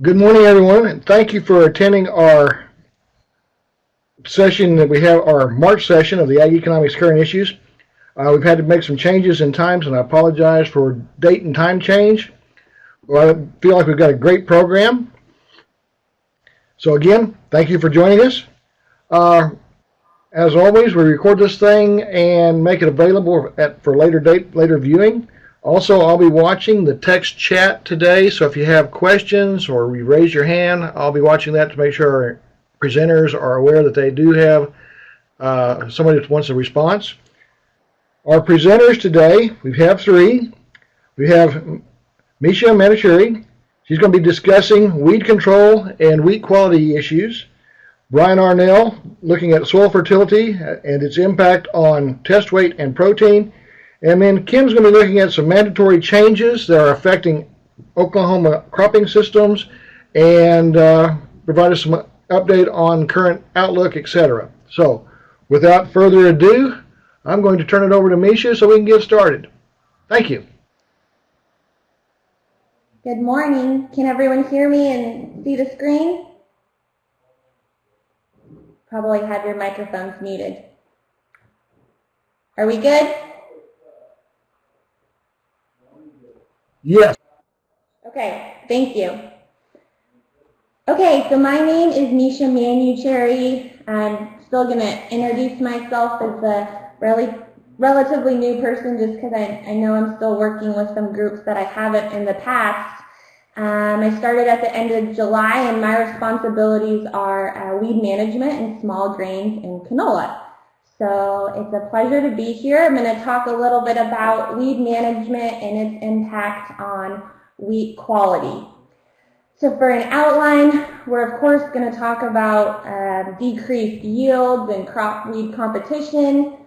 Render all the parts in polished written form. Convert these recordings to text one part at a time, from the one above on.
Good morning, everyone, and thank you for attending our session that we have, our March session of the Ag Economics Current Issues. We've had to make some changes in times, and I apologize for date and time change. Well, I feel like we've got a great program. So again, thank you for joining us. As always, we record this thing and make it available for later viewing. Also, I'll be watching the text chat today, so if you have questions or you raise your hand, I'll be watching that to make sure our presenters are aware that they do have somebody that wants a response. Our presenters today, we have three. We have Misha Manicheri. She's going to be discussing weed control and wheat quality issues. Brian Arnell, looking at soil fertility and its impact on test weight and protein. And then Kim's going to be looking at some mandatory changes that are affecting Oklahoma cropping systems and provide us some update on current outlook, etc. So, without further ado, I'm going to turn it over to Misha so we can get started. Thank you. Good morning. Can everyone hear me and see the screen? Probably have your microphones muted. Are we good? Yes. Okay, thank you. Okay, so my name is Misha Manicheri. I'm still going to introduce myself as a relatively new person just because I know I'm still working with some groups that I haven't in the past. I started at the end of July, and my responsibilities are weed management and small grains and canola. So it's a pleasure to be here. I'm going to talk a little bit about weed management and its impact on wheat quality. So for an outline, we're of course going to talk about decreased yields and crop weed competition,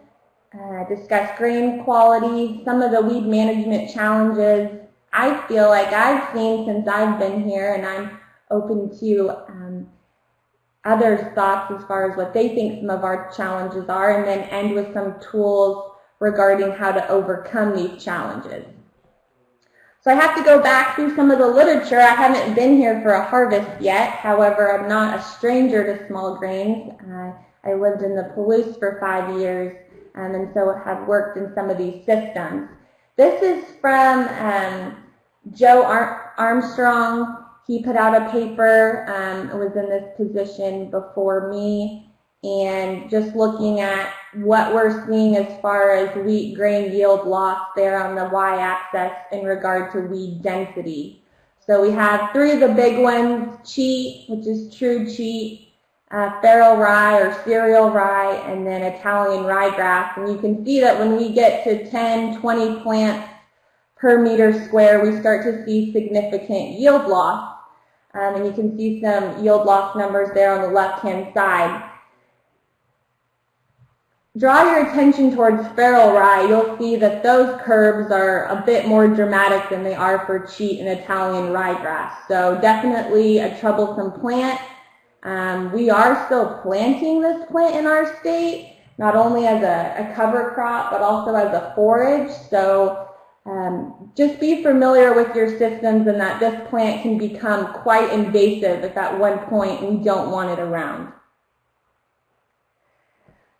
discuss grain quality, some of the weed management challenges I feel like I've seen since I've been here, and I'm open to others' thoughts as far as what they think some of our challenges are, and then end with some tools regarding how to overcome these challenges. So I have to go back through some of the literature. I haven't been here for a harvest yet. However, I'm not a stranger to small grains. I lived in the Palouse for 5 years, and so have worked in some of these systems. This is from Joe Armstrong. He put out a paper, was in this position before me, and just looking at what we're seeing as far as wheat grain yield loss there on the y-axis in regard to weed density. So we have three of the big ones: Cheat, which is true Cheat, Feral Rye or Cereal Rye, and then Italian Ryegrass. And you can see that when we get to 10, 20 plants per meter square, we start to see significant yield loss. And you can see some yield loss numbers there on the left-hand side. Draw your attention towards Feral Rye. You'll see that those curves are a bit more dramatic than they are for Cheat and Italian Ryegrass. So definitely a troublesome plant. We are still planting this plant in our state, not only as a cover crop, but also as a forage. So just be familiar with your systems and that this plant can become quite invasive if at one point we don't want it around.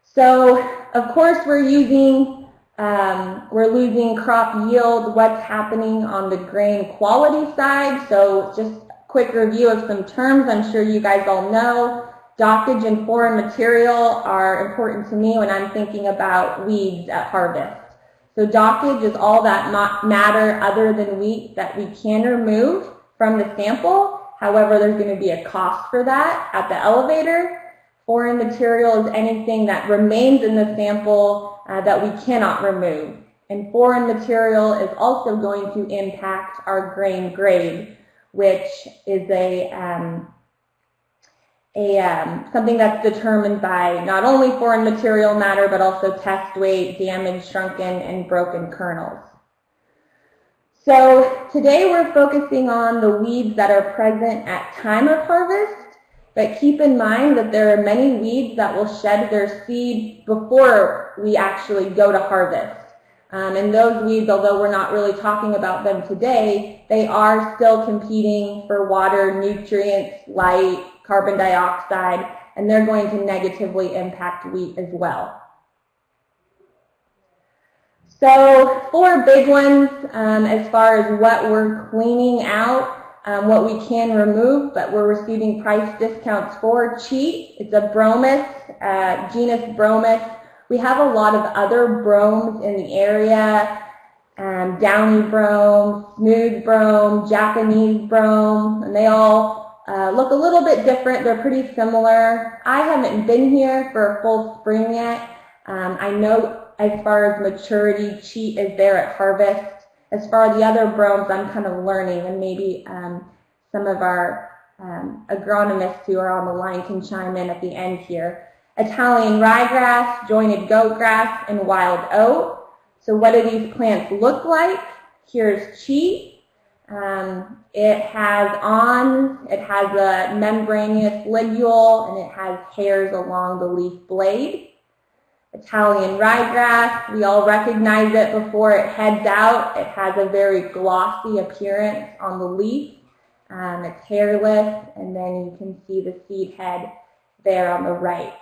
So, of course, we're losing crop yield. What's happening on the grain quality side? So just a quick review of some terms I'm sure you guys all know. Dockage and foreign material are important to me when I'm thinking about weeds at harvest. So dockage is all that matter other than wheat that we can remove from the sample. However, there's going to be a cost for that at the elevator. Foreign material is anything that remains in the sample that we cannot remove. And foreign material is also going to impact our grain grade, which is something that's determined by not only foreign material matter, but also test weight, damaged, shrunken, and broken kernels. So today we're focusing on the weeds that are present at time of harvest, but keep in mind that there are many weeds that will shed their seed before we actually go to harvest. And those weeds, although we're not really talking about them today, they are still competing for water, nutrients, light, carbon dioxide, and they're going to negatively impact wheat as well. So 4 big ones as far as what we're cleaning out, what we can remove, but we're receiving price discounts for. Cheat, it's a bromus, genus Bromus. We have a lot of other bromes in the area, downy brome, smooth brome, Japanese brome, and they all look a little bit different. They're pretty similar. I haven't been here for a full spring yet. I know as far as maturity, Cheat is there at harvest. As far as the other bromes, I'm kind of learning, and maybe some of our agronomists who are on the line can chime in at the end here. Italian ryegrass, jointed goatgrass, and wild oat. So what do these plants look like? Here's Cheat. It has a membranous ligule, and it has hairs along the leaf blade. Italian ryegrass, we all recognize it before it heads out. It has a very glossy appearance on the leaf. It's hairless, and then you can see the seed head there on the right.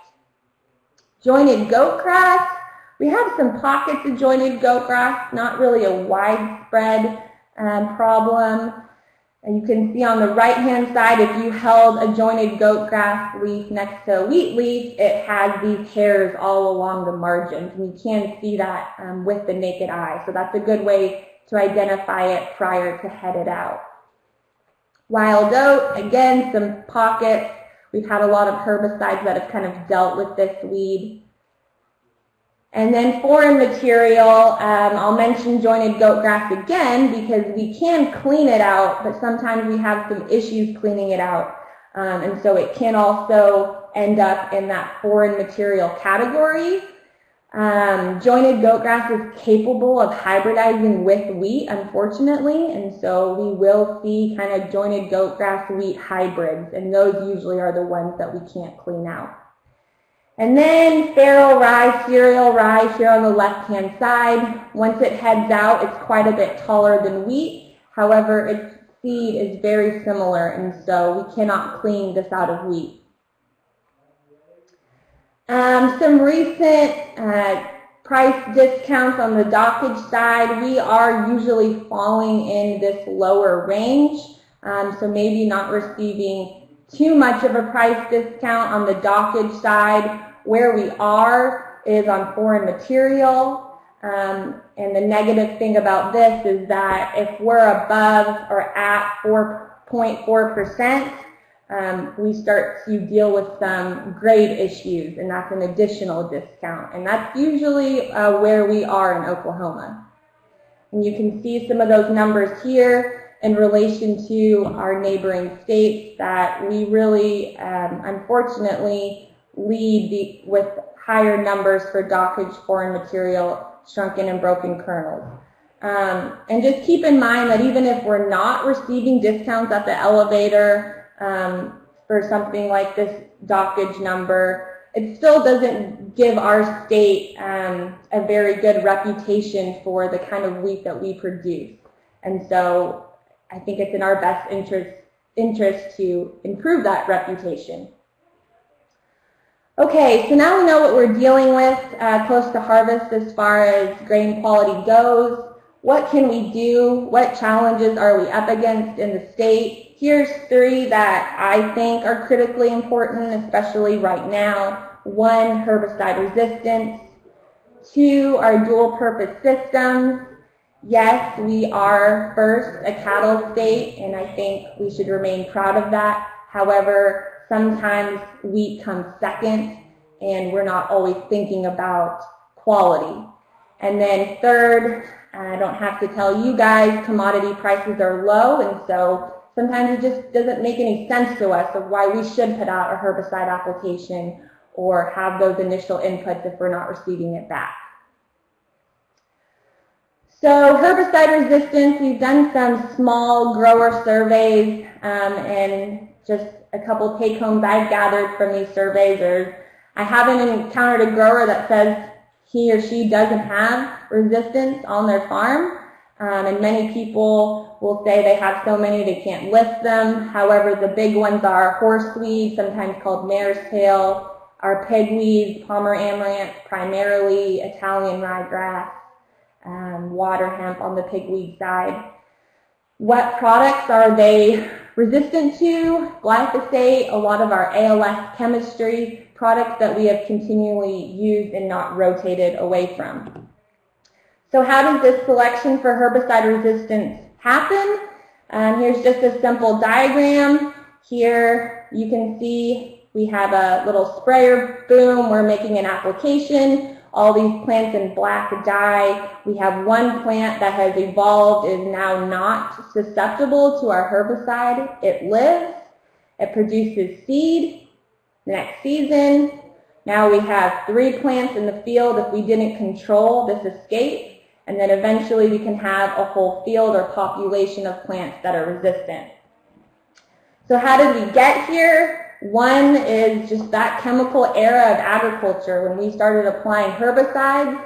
Jointed goatgrass, we have some pockets of jointed goatgrass, not really a widespread problem. And you can see on the right-hand side, if you held a jointed goatgrass leaf next to a wheat leaf, it has these hairs all along the margins. And you can see that with the naked eye. So that's a good way to identify it prior to headed out. Wild oat, again, some pockets. We've had a lot of herbicides that have kind of dealt with this weed. And then foreign material, I'll mention jointed goatgrass again because we can clean it out, but sometimes we have some issues cleaning it out. And so it can also end up in that foreign material category. Jointed goatgrass is capable of hybridizing with wheat, unfortunately, and so we will see kind of jointed goatgrass wheat hybrids, and those usually are the ones that we can't clean out. And then farrow rye, cereal rye here on the left-hand side. Once it heads out, it's quite a bit taller than wheat. However, its seed is very similar, and so we cannot clean this out of wheat. Some recent price discounts on the dockage side. We are usually falling in this lower range, so maybe not receiving too much of a price discount on the dockage side. Where we are is on foreign material, and the negative thing about this is that if we're above or at 4.4%, we start to deal with some grade issues, and that's an additional discount, and that's usually where we are in Oklahoma. And you can see some of those numbers here in relation to our neighboring states that we really, unfortunately, lead with higher numbers for dockage, foreign material, shrunken and broken kernels. And just keep in mind that even if we're not receiving discounts at the elevator for something like this dockage number, it still doesn't give our state a very good reputation for the kind of wheat that we produce. And so I think it's in our best interest to improve that reputation. Okay, so now we know what we're dealing with close to harvest as far as grain quality goes. What can we do? What challenges are we up against in the state? Here's 3 that I think are critically important, especially right now. 1, herbicide resistance. 2, our dual purpose systems. Yes, we are first a cattle state, and I think we should remain proud of that. However, sometimes wheat comes second, and we're not always thinking about quality. And then 3rd, I don't have to tell you guys, commodity prices are low, and so sometimes it just doesn't make any sense to us of why we should put out a herbicide application or have those initial inputs if we're not receiving it back. So herbicide resistance, we've done some small grower surveys, and just a couple take-homes I've gathered from these surveys. I haven't encountered a grower that says he or she doesn't have resistance on their farm. And many people will say they have so many they can't list them. However, the big ones are horseweed, sometimes called mare's tail, our pigweeds, palmer amaranth, primarily Italian ryegrass, water hemp on the pigweed side. What products are they resistant to? Glyphosate, a lot of our ALS chemistry, products that we have continually used and not rotated away from. So how does this selection for herbicide resistance happen? Here's just a simple diagram. Here you can see we have a little sprayer boom. We're making an application. All these plants in black die. We have one plant that has evolved, is now not susceptible to our herbicide. It lives. It produces seed. The next season, now we have 3 plants in the field if we didn't control this escape. And then eventually we can have a whole field or population of plants that are resistant. So how did we get here? One is just that chemical era of agriculture. When we started applying herbicides,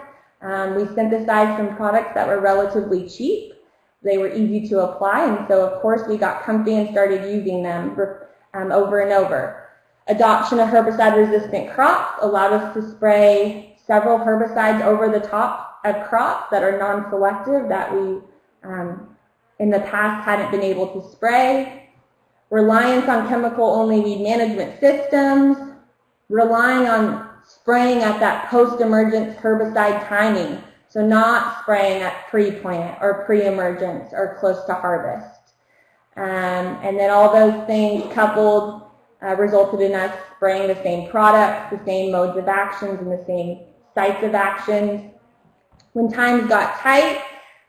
we synthesized some products that were relatively cheap. They were easy to apply, and so of course we got comfy and started using them over and over. Adoption of herbicide-resistant crops allowed us to spray several herbicides over the top of crops that are non-selective that we in the past hadn't been able to spray. Reliance on chemical-only weed management systems, relying on spraying at that post-emergence herbicide timing, so not spraying at pre-plant or pre-emergence or close to harvest. And then all those things coupled resulted in us spraying the same products, the same modes of actions, and the same sites of actions. When times got tight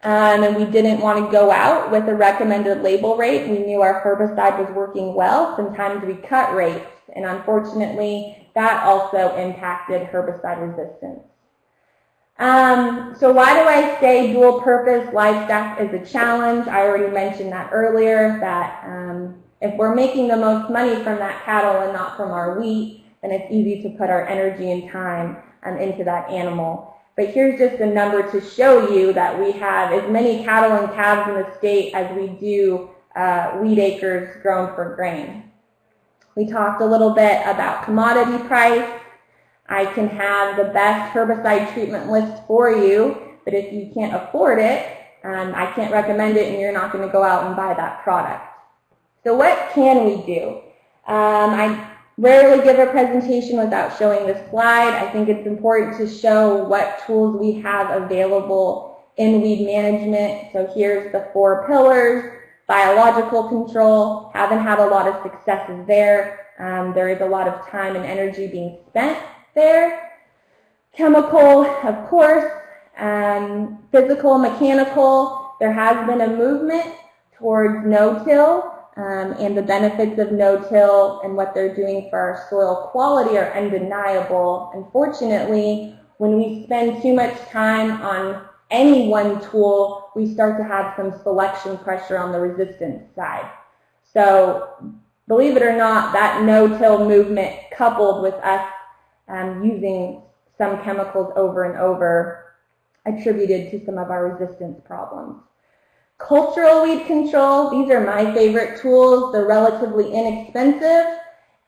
and we didn't want to go out with a recommended label rate, we knew our herbicide was working well, sometimes we cut rates, and unfortunately that also impacted herbicide resistance. So why do I say dual purpose livestock is a challenge? I already mentioned that earlier, that if we're making the most money from that cattle and not from our wheat, then it's easy to put our energy and time into that animal. But here's just a number to show you that we have as many cattle and calves in the state as we do wheat acres grown for grain. We talked a little bit about commodity price. I can have the best herbicide treatment list for you, but if you can't afford it, I can't recommend it and you're not going to go out and buy that product. So what can we do? I rarely give a presentation without showing this slide. I think it's important to show what tools we have available in weed management. So here's the 4 pillars. Biological control, haven't had a lot of successes there. There is a lot of time and energy being spent there. Chemical, of course. Physical, mechanical. There has been a movement towards no-till. And the benefits of no-till and what they're doing for our soil quality are undeniable. Unfortunately, when we spend too much time on any one tool, we start to have some selection pressure on the resistance side. So, believe it or not, that no-till movement coupled with us using some chemicals over and over attributed to some of our resistance problems. Cultural weed control, these are my favorite tools. They're relatively inexpensive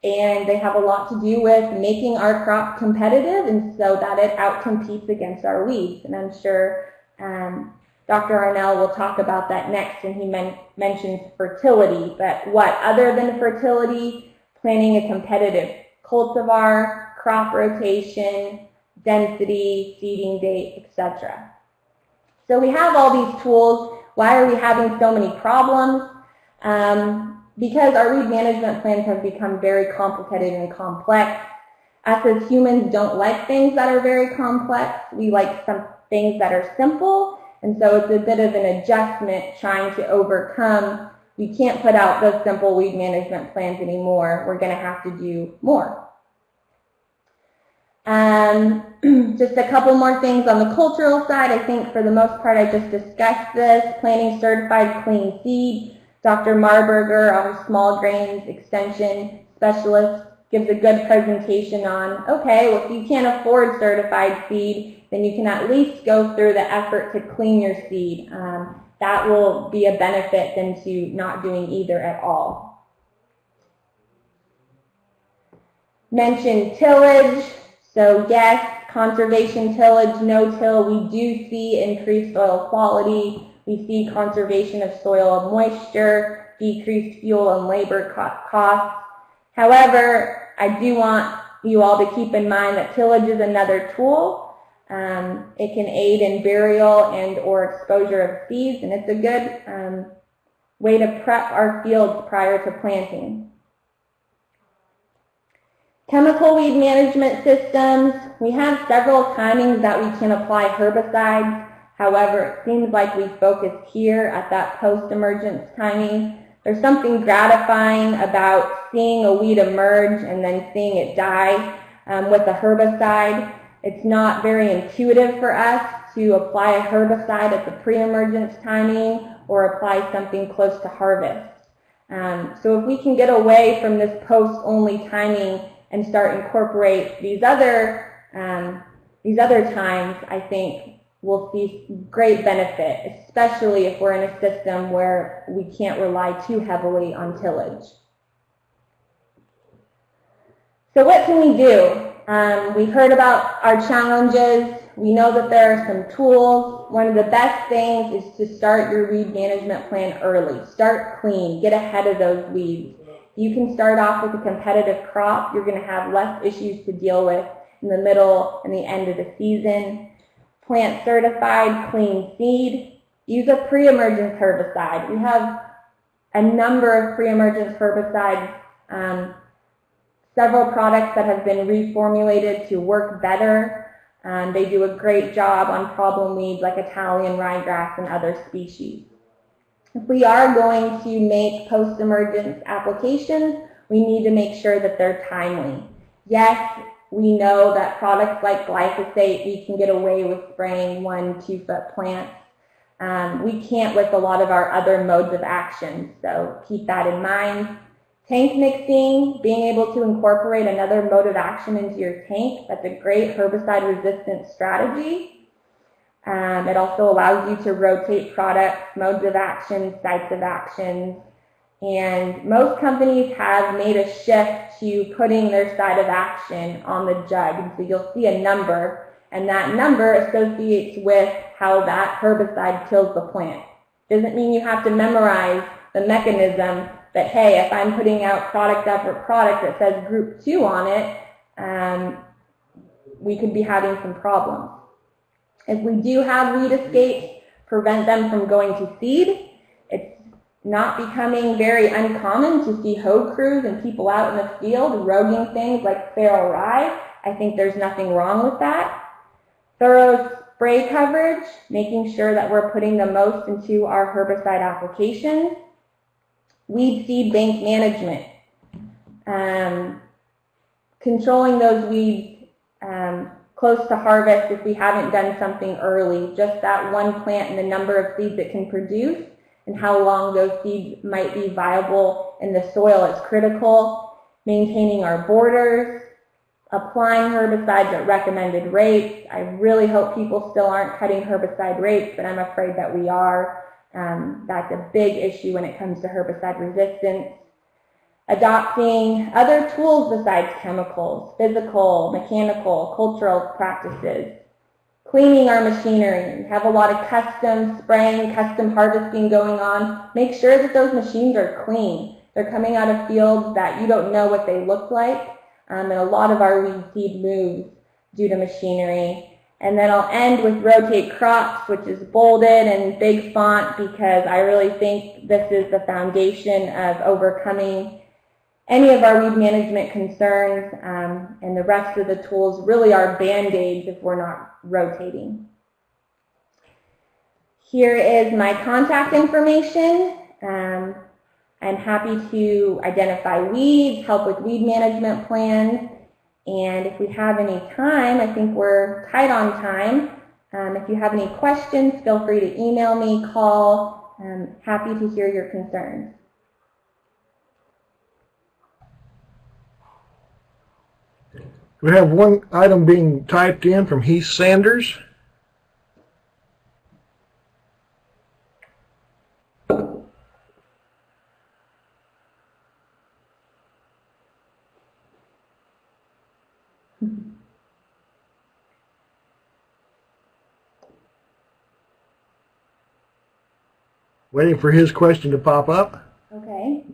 and they have a lot to do with making our crop competitive and so that it outcompetes against our weeds. And I'm sure Dr. Arnell will talk about that next, and he mentions fertility. But what other than fertility? Planting a competitive cultivar, crop rotation, density, seeding date, etc. So we have all these tools. Why are we having so many problems? Because our weed management plans have become very complicated and complex. Us as humans don't like things that are very complex. We like some things that are simple, and so it's a bit of an adjustment trying to overcome. We can't put out those simple weed management plans anymore. We're going to have to do more. Just a couple more things on the cultural side. I think for the most part I just discussed this. Planting certified clean seed. Dr. Marburger, our small grains extension specialist, gives a good presentation on, okay, well, if you can't afford certified seed, then you can at least go through the effort to clean your seed. That will be a benefit than to not doing either at all. Mention tillage. So yes, conservation tillage, no-till, we do see increased soil quality. We see conservation of soil moisture, decreased fuel and labor costs. However, I do want you all to keep in mind that tillage is another tool. It can aid in burial and or exposure of seeds, and it's a good way to prep our fields prior to planting. Chemical weed management systems. We have several timings that we can apply herbicides. However, it seems like we focus here at that post-emergence timing. There's something gratifying about seeing a weed emerge and then seeing it die with a herbicide. It's not very intuitive for us to apply a herbicide at the pre-emergence timing or apply something close to harvest. So if we can get away from this post-only timing and start incorporate these other times, I think we'll see great benefit, especially if we're in a system where we can't rely too heavily on tillage. So what can we do? We've heard about our challenges. We know that there are some tools. One of the best things is to start your weed management plan early. Start clean. Get ahead of those weeds. You can start off with a competitive crop. You're going to have less issues to deal with in the middle and the end of the season. Plant certified clean seed. Use a pre-emergence herbicide. We have a number of pre-emergence herbicides, several products that have been reformulated to work better. They do a great job on problem weeds like Italian ryegrass and other species. If we are going to make post-emergence applications, we need to make sure that they're timely. Yes, we know that products like glyphosate, we can get away with spraying 1-2 foot plants. We can't with a lot of our other modes of action, so keep that in mind. Tank mixing, being able to incorporate another mode of action into your tank, that's a great herbicide-resistant strategy. It also allows you to rotate products, modes of action, sites of action, and most companies have made a shift to putting their site of action on the jug. And so you'll see a number, and that number associates with how that herbicide kills the plant. Doesn't mean you have to memorize the mechanism, but hey, if I'm putting out product after product that says group 2 on it, we could be having some problems. If we do have weed escapes, prevent them from going to seed. It's not becoming very uncommon to see hoe crews and people out in the field roguing things like feral rye. I think there's nothing wrong with that. Thorough spray coverage, making sure that we're putting the most into our herbicide applications. Weed seed bank management. Controlling those weeds close to harvest if we haven't done something early. Just that one plant and the number of seeds it can produce and how long those seeds might be viable in the soil is critical. Maintaining our borders, applying herbicides at recommended rates. I really hope people still aren't cutting herbicide rates, but I'm afraid that we are. That's a big issue when it comes to herbicide resistance. Adopting other tools besides chemicals, physical, mechanical, cultural practices. Cleaning our machinery. We have a lot of custom spraying, custom harvesting going on. Make sure that those machines are clean. They're coming out of fields that you don't know what they look like. And a lot of our weed seed moves due to machinery. And then I'll end with rotate crops, which is bolded and big font because I really think this is the foundation of overcoming any of our weed management concerns, and the rest of the tools really are band-aids if we're not rotating. Here is my contact information. I'm happy to identify weeds, help with weed management plans, and if we have any time, I think we're tight on time. If you have any questions, feel free to email me, call. I'm happy to hear your concerns. We have one item being typed in from Heath Sanders. Waiting for his question to pop up. Okay.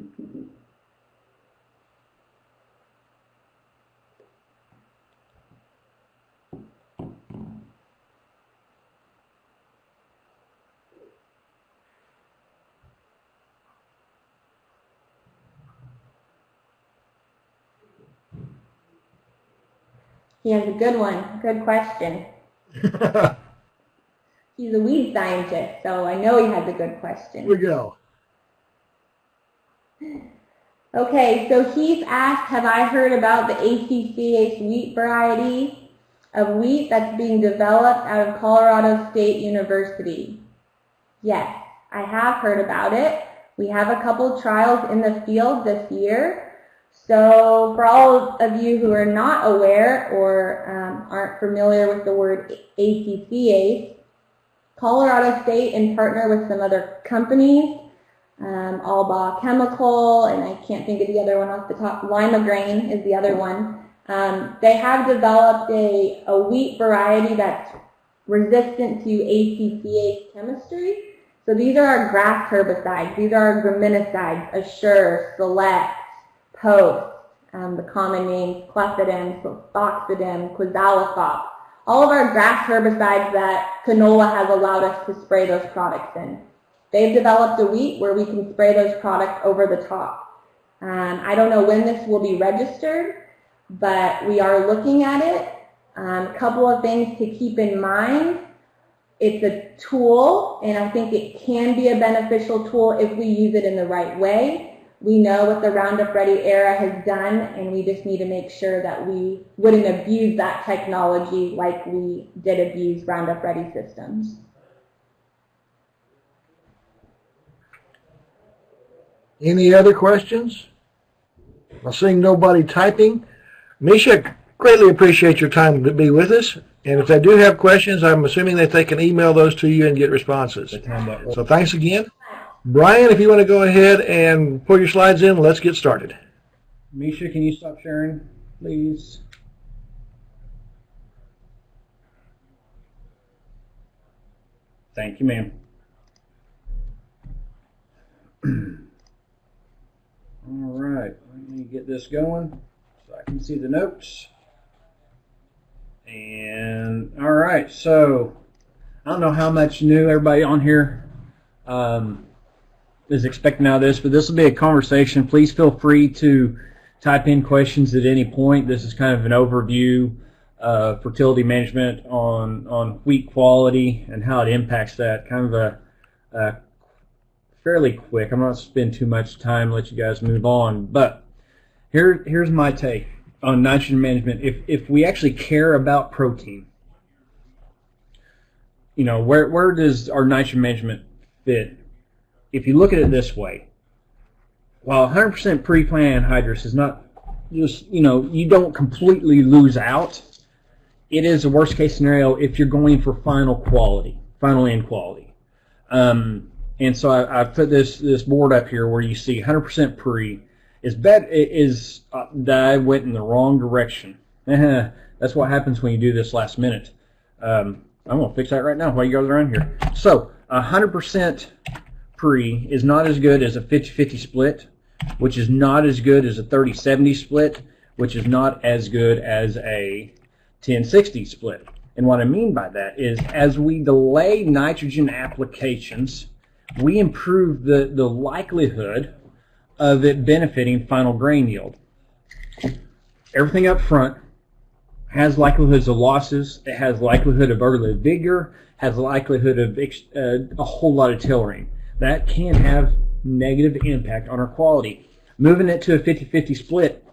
He has a good one. Good question. He's a weed scientist, so I know he has a good question. Here we go. Okay, so he's asked, have I heard about the ACCH wheat variety of wheat that's being developed out of Colorado State University? Yes, I have heard about it. We have a couple trials in the field this year. So for all of you who are not aware or aren't familiar with the word ACCH, Colorado State, in partner with some other companies, Alba Chemical, and I can't think of the other one off the top, Lima Grain is the other one. They have developed a wheat variety that's resistant to ACCH chemistry. So these are our grass herbicides. These are our graminicides, Assure, Select, Post, the common names, Clethodim, Sulfoxidin, Quizalofop. All of our grass herbicides that canola has allowed us to spray those products in. They've developed a wheat where we can spray those products over the top. I don't know when this will be registered, but we are looking at it. A couple of things to keep in mind. It's a tool, and I think it can be a beneficial tool if we use it in the right way. We know what the Roundup Ready era has done, and we just need to make sure that we wouldn't abuse that technology like we did abuse Roundup Ready systems. Any other questions? I'm seeing nobody typing. Misha, greatly appreciate your time to be with us. And if they do have questions, I'm assuming that they can email those to you and get responses. So thanks again. Brian, if you want to go ahead and pull your slides in, let's get started. Misha, can you stop sharing, please? Thank you, ma'am. All right, let me get this going so I can see the notes. And all right, so I don't know how much new everybody on here is expecting out of this, but this will be a conversation. Please feel free to type in questions at any point. This is kind of an overview of fertility management on wheat quality and how it impacts that. Kind of a fairly quick. I'm not going to spend too much time, let you guys move on. But here's my take on nitrogen management. If we actually care about protein, you know, where does our nitrogen management fit? If you look at it this way, while 100% pre-plant anhydrous is not just, you know, you don't completely lose out, it is a worst case scenario if you're going for final end quality. And so I put this board up here where you see 100% pre that I went in the wrong direction. That's what happens when you do this last minute. I'm going to fix that right now while you guys are around here. So 100% pre is not as good as a 50-50 split, which is not as good as a 30-70 split, which is not as good as a 10-60 split. And what I mean by that is as we delay nitrogen applications, we improve the likelihood of it benefiting final grain yield. Everything up front has likelihoods of losses. It has likelihood of early vigor, has likelihood of a whole lot of tillering. That can have negative impact on our quality. Moving it to a 50-50 split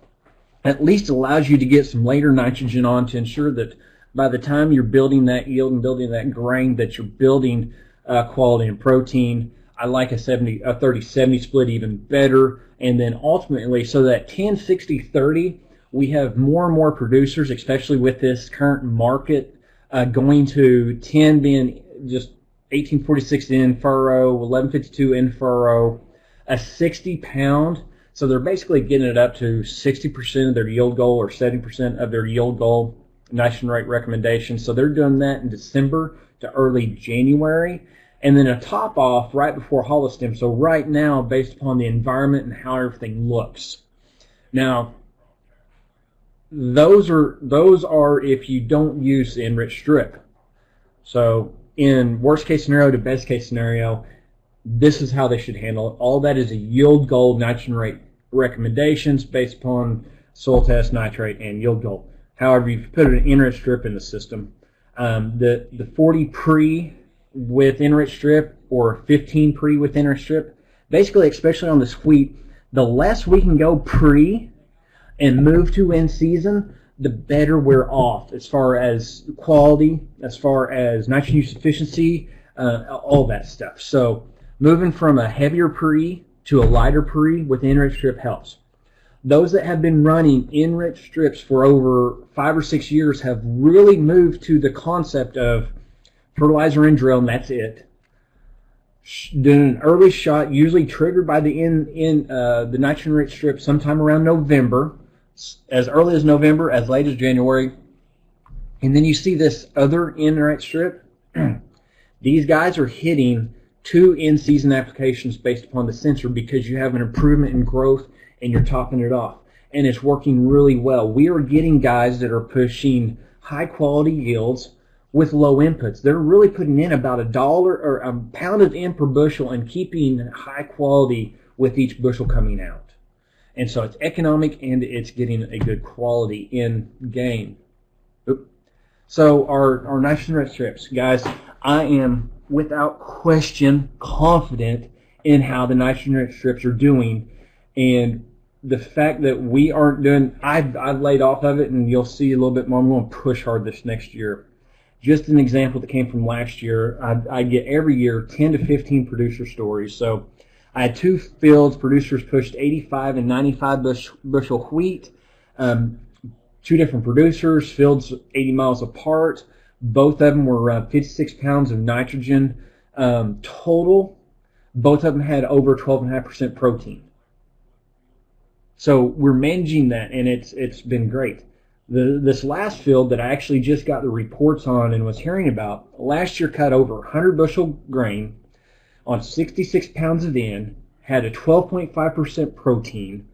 at least allows you to get some later nitrogen on to ensure that by the time you're building that yield and building that grain, that you're building quality and protein. I like a 30-70 split even better. And then ultimately, so that 10-60-30 we have more and more producers, especially with this current market, going to 10 being just 1846 in furrow, 1152 in furrow, a 60 pound. So they're basically getting it up to 60% of their yield goal or 70% of their yield goal nitrogen rate recommendation. So they're doing that in December to early January. And then a top off right before holostem. So right now, based upon the environment and how everything looks. Now, those are if you don't use the enriched strip. So in worst case scenario to best case scenario, this is how they should handle it. All that is a yield goal nitrogen rate recommendations based upon soil test, nitrate, and yield goal. However, you've put an enriched strip in the system. The 40 pre with enriched strip or 15 pre with enriched strip, basically, especially on this wheat, the less we can go pre and move to in season, the better we're off as far as quality, as far as nitrogen use efficiency, all that stuff. So moving from a heavier pre to a lighter pre with enriched strip helps. Those that have been running enriched strips for over 5 or 6 years have really moved to the concept of fertilizer and drill, and that's it. Doing an early shot, usually triggered by the nitrogen-rich strip sometime around November, as early as November, as late as January. And then you see this other enriched strip. These guys are hitting 2 in-season applications based upon the sensor because you have an improvement in growth and you're topping it off. And it's working really well. We are getting guys that are pushing high-quality yields with low inputs. They're really putting in about $1 or a pound of N per bushel and keeping high quality with each bushel coming out. And so it's economic and it's getting a good quality in gain. So our nitrogen-rich strips, guys, I am without question confident in how the nitrogen-rich strips are doing, and the fact that we aren't doing, I've laid off of it, and you'll see a little bit more. I'm going to push hard this next year. Just an example that came from last year, I get every year 10 to 15 producer stories. So I had 2 fields, producers pushed 85 and 95 bushel wheat, 2 different producers, fields 80 miles apart. Both of them were around 56 pounds of nitrogen total. Both of them had over 12.5% protein. So we're managing that, and it's been great. This last field that I actually just got the reports on and was hearing about, last year cut over 100 bushel grain on 66 pounds of N, had a 12.5% protein.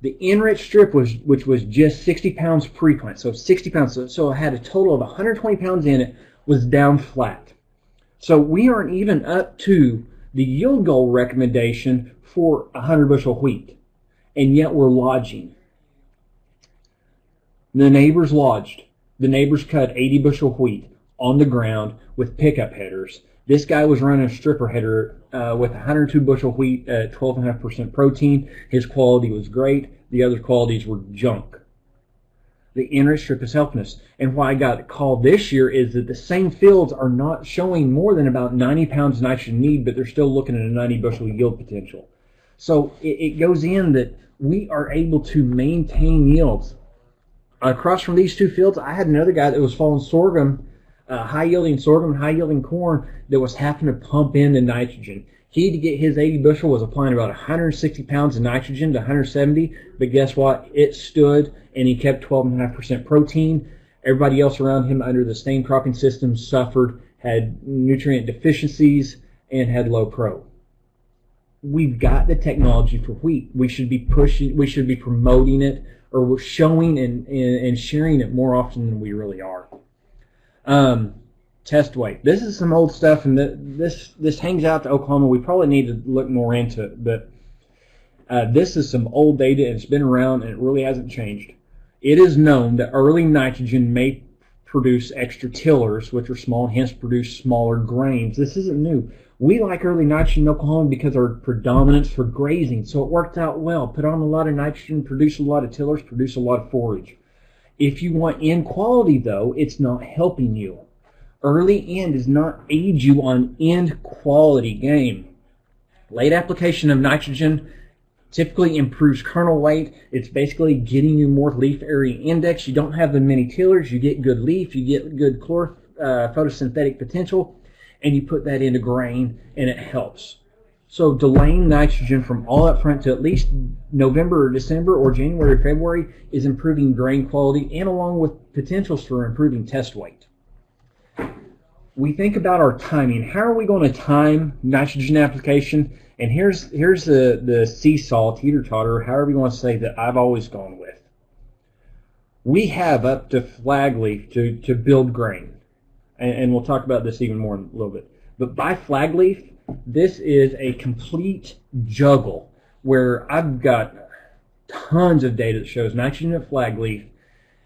The enriched strip, which was just 60 pounds pre-plant, so 60 pounds, so it had a total of 120 pounds in it, was down flat. So we aren't even up to the yield goal recommendation for 100 bushel wheat, and yet we're lodging. The neighbors lodged. The neighbors cut 80 bushel wheat on the ground with pickup headers. This guy was running a stripper header with 102 bushel wheat at 12.5% protein. His quality was great. The other qualities were junk. The enriched strip is helping us. And why I got called this year is that the same fields are not showing more than about 90 pounds nitrogen need, but they're still looking at a 90 bushel yield potential. So it goes in that we are able to maintain yields. Across from these 2 fields, I had another guy that was following sorghum, high-yielding sorghum and high-yielding corn that was having to pump in the nitrogen. He, to get his 80 bushel, was applying about 160 pounds of nitrogen to 170, but guess what? It stood, and he kept 12.5% protein. Everybody else around him under the stain cropping system suffered, had nutrient deficiencies, and had low pro. We've got the technology for wheat. We should be pushing, we should be promoting it, or we're showing and sharing it more often than we really are. Test weight. This is some old stuff, and this hangs out to Oklahoma. We probably need to look more into it, but this is some old data, and it's been around, and it really hasn't changed. It is known that early nitrogen may produce extra tillers, which are small, and hence produce smaller grains. This isn't new. We like early nitrogen in Oklahoma because our predominance for grazing, so it worked out well. Put on a lot of nitrogen, produce a lot of tillers, produce a lot of forage. If you want end quality, though, it's not helping you. Early end does not aid you on end quality game. Late application of nitrogen typically improves kernel weight. It's basically getting you more leaf area index. You don't have the many tillers. You get good leaf. You get good photosynthetic potential, and you put that into grain, and it helps. So delaying nitrogen from all up front to at least November or December or January or February is improving grain quality and along with potentials for improving test weight. We think about our timing. How are we going to time nitrogen application? And here's the seesaw, teeter-totter, however you want to say that I've always gone with. We have up to flag leaf to build grain. And we'll talk about this even more in a little bit. But by flag leaf, this is a complete juggle where I've got tons of data that shows nitrogen at flag leaf.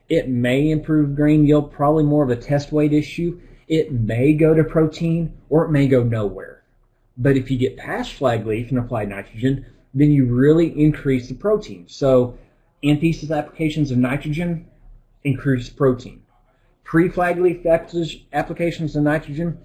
It may improve grain yield, probably more of a test weight issue. It may go to protein, or it may go nowhere. But if you get past flag leaf and apply nitrogen, then you really increase the protein. So anthesis applications of nitrogen increase protein. Pre-flag leaf applications of nitrogen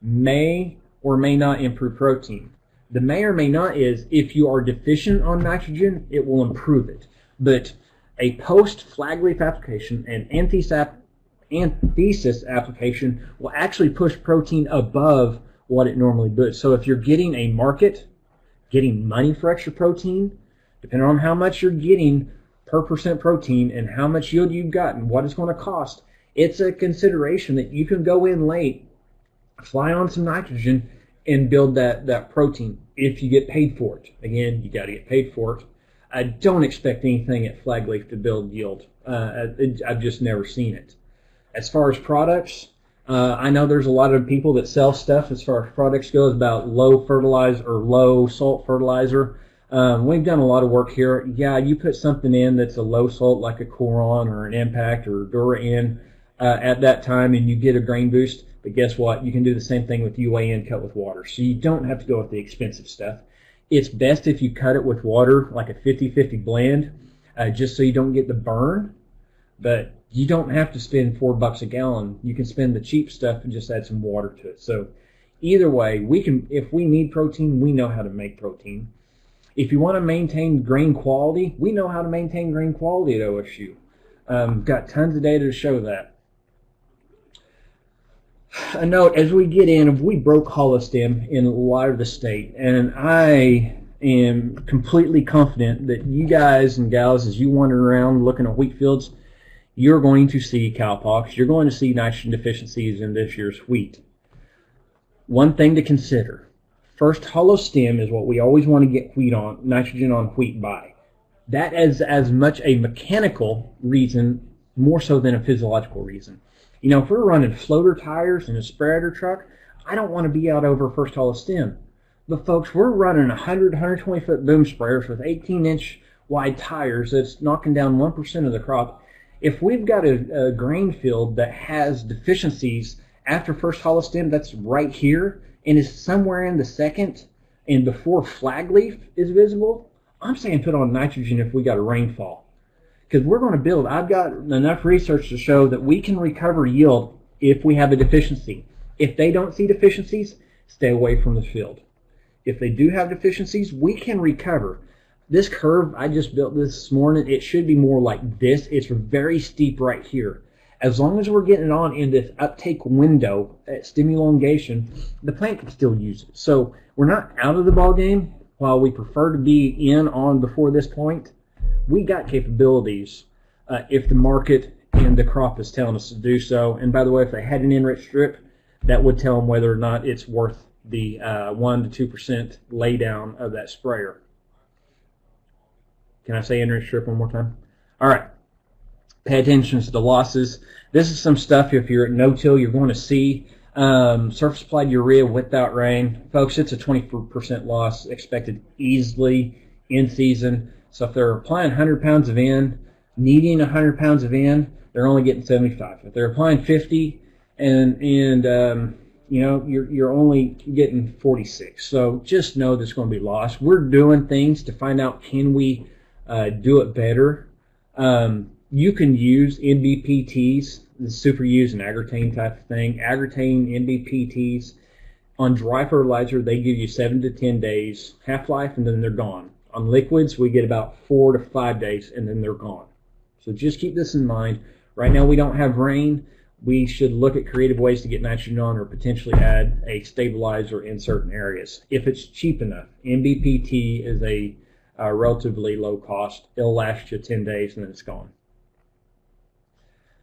may or may not improve protein. The may or may not is if you are deficient on nitrogen, it will improve it. But a post-flag leaf application and anthesis application will actually push protein above what it normally does. So if you're getting a market, getting money for extra protein, depending on how much you're getting per percent protein and how much yield you've gotten, what it's going to cost, it's a consideration that you can go in late, fly on some nitrogen, and build that protein if you get paid for it. Again, you got to get paid for it. I don't expect anything at flag leaf to build yield. I've just never seen it. As far as products, I know there's a lot of people that sell stuff as far as products goes about low fertilizer or low salt fertilizer. We've done a lot of work here. Yeah, you put something in that's a low salt like a Coron or an Impact or Dura-N at that time and you get a grain boost. But guess what? You can do the same thing with UAN cut with water. So you don't have to go with the expensive stuff. It's best if you cut it with water, like a 50-50 blend, just so you don't get the burn. But you don't have to spend $4 a gallon. You can spend the cheap stuff and just add some water to it. So either way, we can. If we need protein, we know how to make protein. If you want to maintain grain quality, we know how to maintain grain quality at OSU. Got tons of data to show that. A note, as we get in, we broke hollow stem in a lot of the state, and I am completely confident that you guys and gals, as you wander around looking at wheat fields, you're going to see cowpox. You're going to see nitrogen deficiencies in this year's wheat. One thing to consider, first hollow stem is what we always want to get nitrogen on wheat by. That is as much a mechanical reason, more so than a physiological reason. You know, if we're running floater tires in a spreader truck, I don't want to be out over first hollow stem. But folks, we're running 100, 120 foot boom sprayers with 18-inch wide tires that's knocking down 1% of the crop. If we've got a grain field that has deficiencies after first hollow stem, that's right here, and is somewhere in the second and before flag leaf is visible, I'm saying put on nitrogen if we got a rainfall. Because we're going to build, I've got enough research to show that we can recover yield if we have a deficiency. If they don't see deficiencies, stay away from the field. If they do have deficiencies, we can recover. This curve, I just built this morning, it should be more like this. It's very steep right here. As long as we're getting it on in this uptake window at stimulongation, the plant can still use it. So we're not out of the ball game. While we prefer to be in on before this point, we got capabilities if the market and the crop is telling us to do so. And by the way, if they had an enriched strip, that would tell them whether or not it's worth the 1 to 2% laydown of that sprayer. Can I say enriched strip one more time? All right. Pay attention to the losses. This is some stuff, if you're at no-till, you're going to see. Surface applied urea without rain. Folks, it's a 20% loss expected easily in season. So if they're applying 100 pounds of N, needing 100 pounds of N, they're only getting 75. If they're applying 50 and you know, you're only getting 46. So just know there's going to be loss. We're doing things to find out, can we do it better. You can use NBPTs, the super use and Agritane type of thing. Agritane, NBPTs, on dry fertilizer, they give you 7 to 10 days half-life, and then they're gone. On liquids, we get about 4 to 5 days, and then they're gone. So just keep this in mind. Right now we don't have rain. We should look at creative ways to get nitrogen on, or potentially add a stabilizer in certain areas if it's cheap enough. NBPT is a relatively low cost. It'll last you 10 days and then it's gone.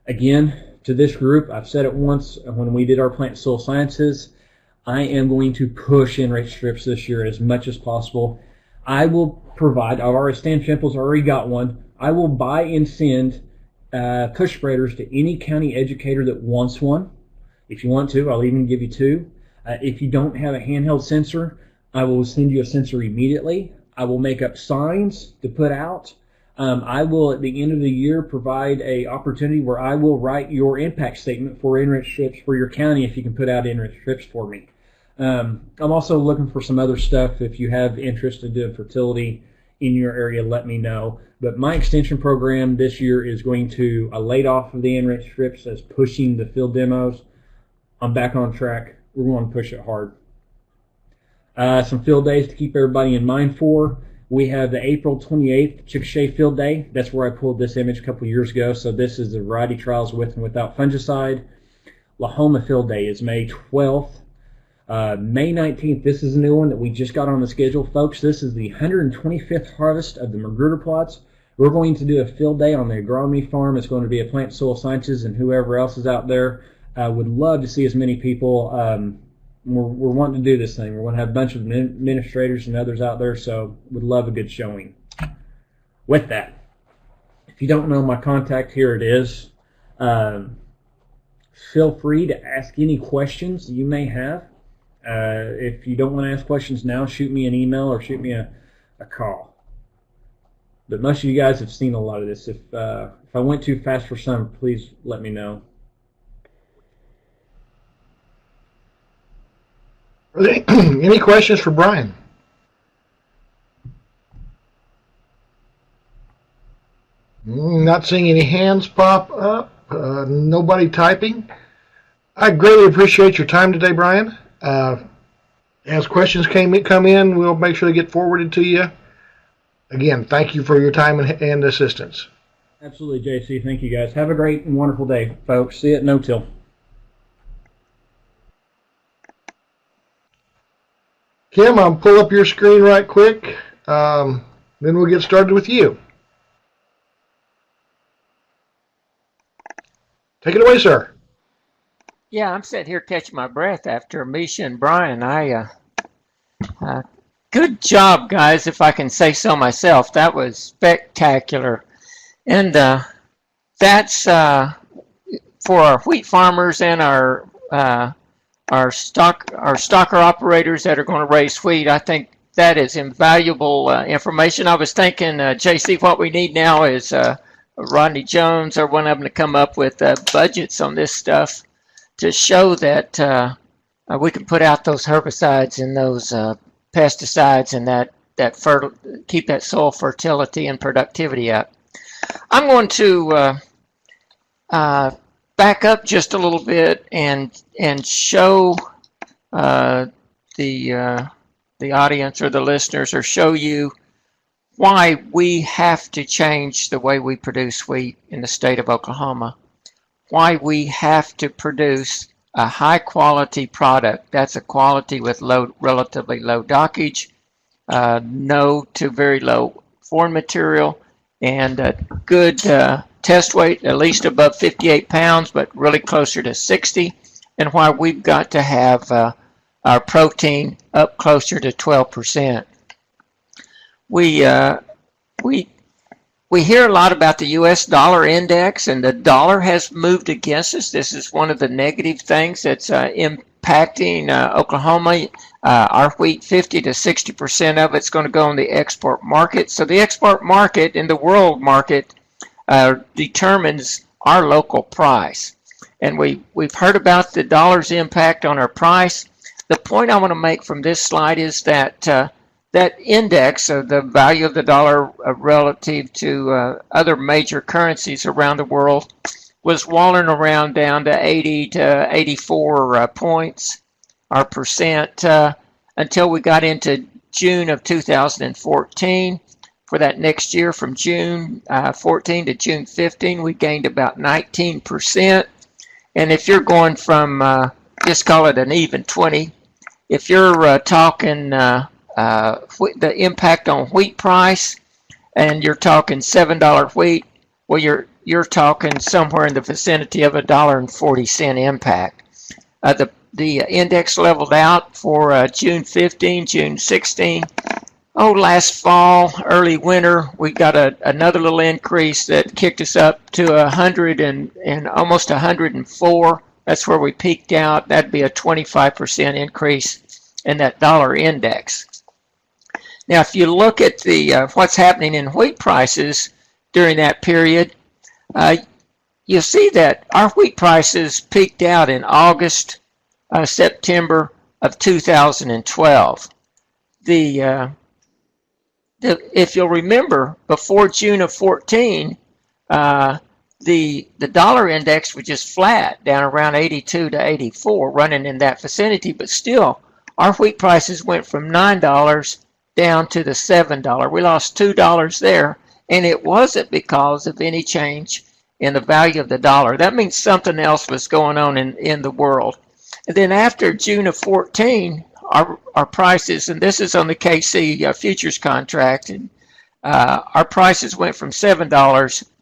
Again, to this group, I've said it once when we did our plant soil sciences, I am going to push enriched strips this year as much as possible. I will provide, Stan Fimple's already got one. I will buy and send push spreaders to any county educator that wants one. If you want to, I'll even give you 2. If you don't have a handheld sensor, I will send you a sensor immediately. I will make up signs to put out. I will, at the end of the year, provide a opportunity where I will write your impact statement for enriched strips for your county if you can put out enriched strips for me. I'm also looking for some other stuff. If you have interest in doing fertility in your area, let me know. But my extension program this year is going to, I laid off of the enriched strips as pushing the field demos. I'm back on track. We're going to push it hard. Some field days to keep everybody in mind for. We have the April 28th Chickasha Field Day. That's where I pulled this image a couple years ago. So this is the variety trials with and without fungicide. Lahoma Field Day is May 12th. May 19th, this is a new one that we just got on the schedule. Folks, this is the 125th harvest of the Magruder plots. We're going to do a field day on the agronomy farm. It's going to be a plant soil sciences and whoever else is out there. Would love to see as many people. We're wanting to do this thing. We're going to have a bunch of administrators and others out there, so would love a good showing. With that, if you don't know my contact, here it is. Feel free to ask any questions you may have. If you don't want to ask questions now, shoot me an email or shoot me a call. But most of you guys have seen a lot of this. If I went too fast for some, please let me know. Are there any questions for Brian? Not seeing any hands pop up. Nobody typing. I greatly appreciate your time today, Brian. As questions come in, we'll make sure they get forwarded to you. Again, thank you for your time and assistance. Absolutely, JC. Thank you, guys. Have a great and wonderful day, folks. See you at No-Till. Kim, I'll pull up your screen right quick. Then we'll get started with you. Take it away, sir. Yeah, I'm sitting here catching my breath after Misha and Brian. Good job, guys, if I can say so myself. That was spectacular. And that's for our wheat farmers and our stocker operators that are going to raise wheat. I think that is invaluable information. I was thinking, JC, what we need now is Rodney Jones or one of them to come up with budgets on this stuff to show that we can put out those herbicides and those pesticides and that keep that soil fertility and productivity up. I'm going to back up just a little bit and show the audience or the listeners, or show you why we have to change the way we produce wheat in the state of Oklahoma. Why we have to produce a high quality product. That's a quality with relatively low dockage, no to very low foreign material, and a good test weight, at least above 58 pounds, but really closer to 60, and why we've got to have our protein up closer to 12%. We hear a lot about the U.S. dollar index, and the dollar has moved against us. This is one of the negative things that's impacting Oklahoma. Our wheat, 50 to 60% of it's going to go in the export market. So the export market and the world market determines our local price. And we've heard about the dollar's impact on our price. The point I want to make from this slide is that that index of the value of the dollar relative to other major currencies around the world was walling around down to 80 to 84 points or percent until we got into June of 2014. for that next year from June 14 to June 15, we gained about 19%. And if you're going from, just call it an even 20, if you're talking the impact on wheat price, and you're talking $7 wheat, well, you're talking somewhere in the vicinity of $1.40 impact. The index leveled out for June 15, June 16. Last fall, early winter, we got another little increase that kicked us up to 100 and almost 104. That's where we peaked out. That'd be a 25% increase in that dollar index. Now, if you look at the what's happening in wheat prices during that period, you'll see that our wheat prices peaked out in August, September of 2012. If you'll remember, before June of 14, the dollar index was just flat, down around 82 to 84, running in that vicinity. But still, our wheat prices went from $9 down to the $7. We lost $2 there, and it wasn't because of any change in the value of the dollar. That means something else was going on in the world. And then after June of 14, our prices, and this is on the KC futures contract, and our prices went from $7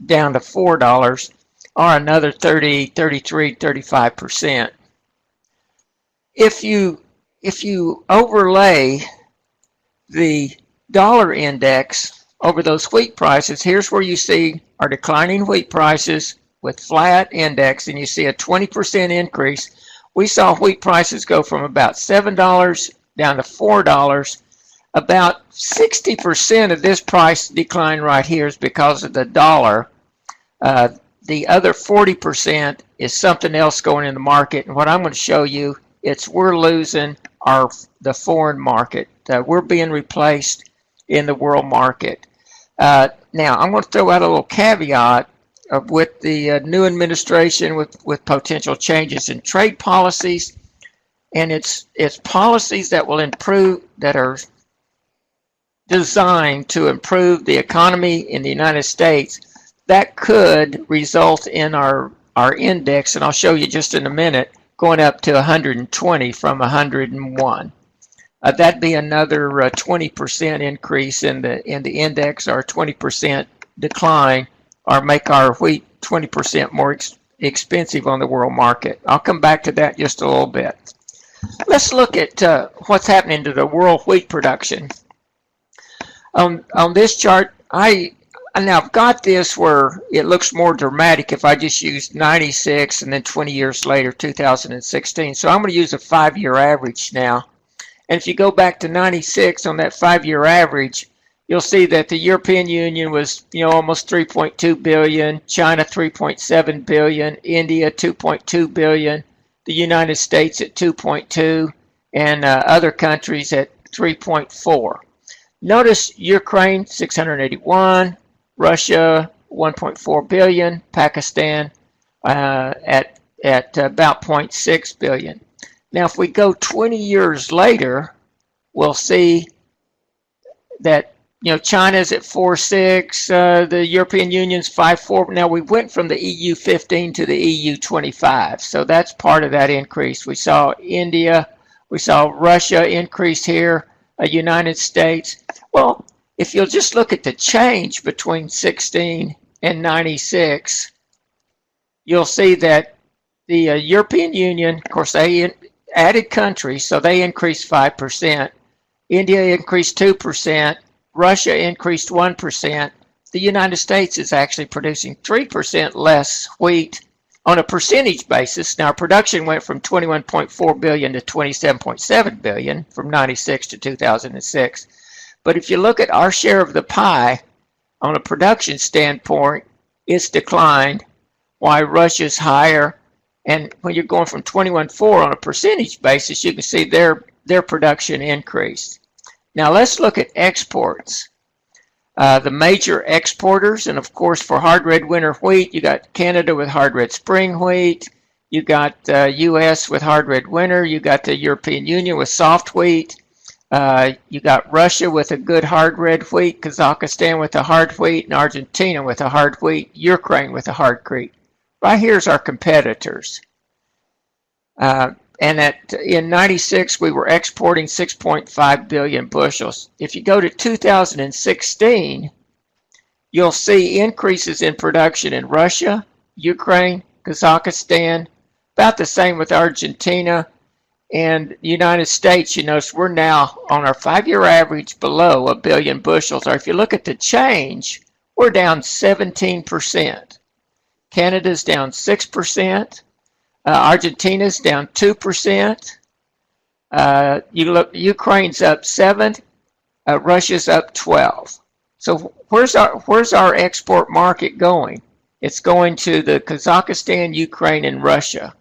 down to $4, or another 30, 33, 35%. If you overlay the dollar index over those wheat prices, here's where you see our declining wheat prices with flat index, and you see a 20% increase. We saw wheat prices go from about $7 down to $4. About 60% of this price decline right here is because of the dollar. The other 40% is something else going in the market, and what I'm going to show you, we're losing the foreign market. We're being replaced in the world market. Now, I'm going to throw out a little caveat with the new administration, with potential changes in trade policies, and it's policies that will improve, that are designed to improve the economy in the United States, that could result in our index, and I'll show you just in a minute, going up to 120 from 101. That'd be another 20% increase in the index, or 20% decline, or make our wheat 20% more expensive on the world market. I'll come back to that just a little bit. Let's look at what's happening to the world wheat production. On this chart, I've got this where it looks more dramatic if I just use 96 and then 20 years later, 2016. So I'm going to use a 5-year average now. And if you go back to 96 on that 5-year average, you'll see that the European Union was, almost 3.2 billion, China 3.7 billion, India 2.2 billion, the United States at 2.2, and other countries at 3.4. Notice Ukraine 681, Russia 1.4 billion, Pakistan at about 0.6 billion. Now, if we go 20 years later, we'll see that China's at 4.6, the European Union's 5.4. Now, we went from the EU 15 to the EU 25, so that's part of that increase. We saw India, we saw Russia increase here, United States. Well, if you'll just look at the change between 16 and 96, you'll see that the European Union, of course, they added countries, so they increased 5%. India increased 2%. Russia increased 1%. The United States is actually producing 3% less wheat on a percentage basis. Now, our production went from 21.4 billion to 27.7 billion from 96 to 2006. But if you look at our share of the pie on a production standpoint, it's declined, while Russia's higher. And when you're going from 21.4 on a percentage basis, you can see their production increased. Now let's look at exports. The major exporters, and of course for hard red winter wheat, you got Canada with hard red spring wheat, you got U.S. with hard red winter, you got the European Union with soft wheat, You got Russia with a good hard red wheat, Kazakhstan with a hard wheat, and Argentina with a hard wheat, Ukraine with a hard wheat. Right here's our competitors. And in 96, we were exporting 6.5 billion bushels. If you go to 2016, you'll see increases in production in Russia, Ukraine, Kazakhstan, about the same with Argentina, and the United States. You notice we're now on our 5-year average below a billion bushels. Or if you look at the change, we're down 17%. Canada's down 6%. Argentina's down 2%. You look, Ukraine's up 7%. Russia's up 12%. So where's our export market going? It's going to the Kazakhstan, Ukraine, and Russia.